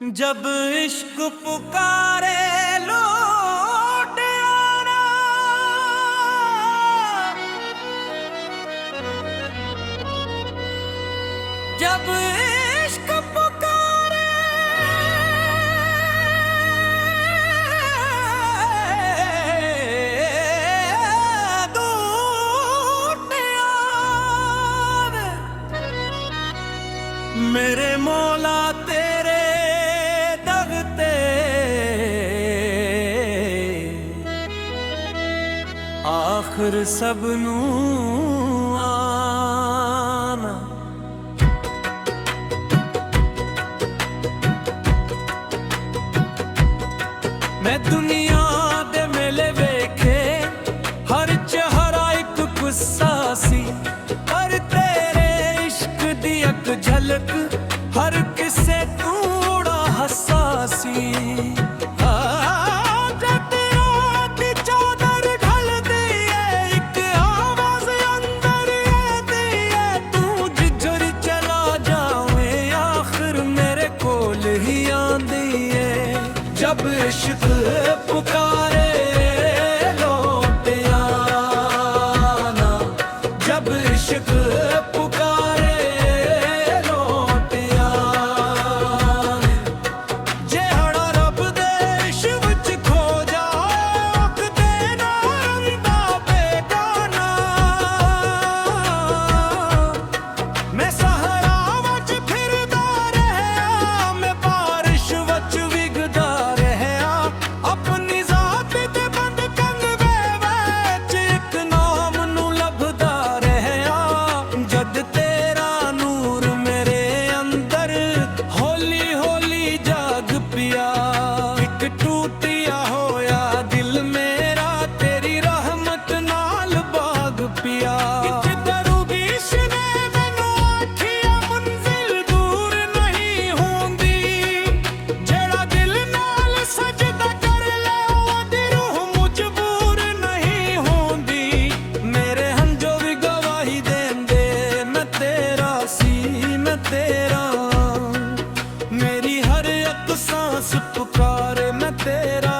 जब इश्क पुकारे लौट आना, जब इश्क पुकारे लौट आना, मेरे मौला तेरे आखिर सबनू आना। मैं दुनिया दे मेले वेखे, हर चेहरा एक गुस्सा सी, पर तेरे इश्क दी एक झलक हर किसे तू बड़ा हस्सा सी। जब इश्क पुकारे लौट आना, जब इश्क पुकारे लौट आना, जेहड़ा रब दे इश्क विच खो जाओ कदे ना रंदा बेगाना। मैं सहरा वच फिरदा रहा, मैं बारिश वच विगदा, टूटिया होया दिल मेरा तेरी रहमत नाल बाग पिया। मैनू आखिया मंजिल दूर नहीं होंदी, जेड़ा दिल नाल सजदा कर ले ओदी रूह मजबूर नहीं होंदी। मेरे हंजो भी गवाही देंदे मैं तेरा सी, मैं तेरा, मेरी हर एक सांस पुकारे मैं तेरा।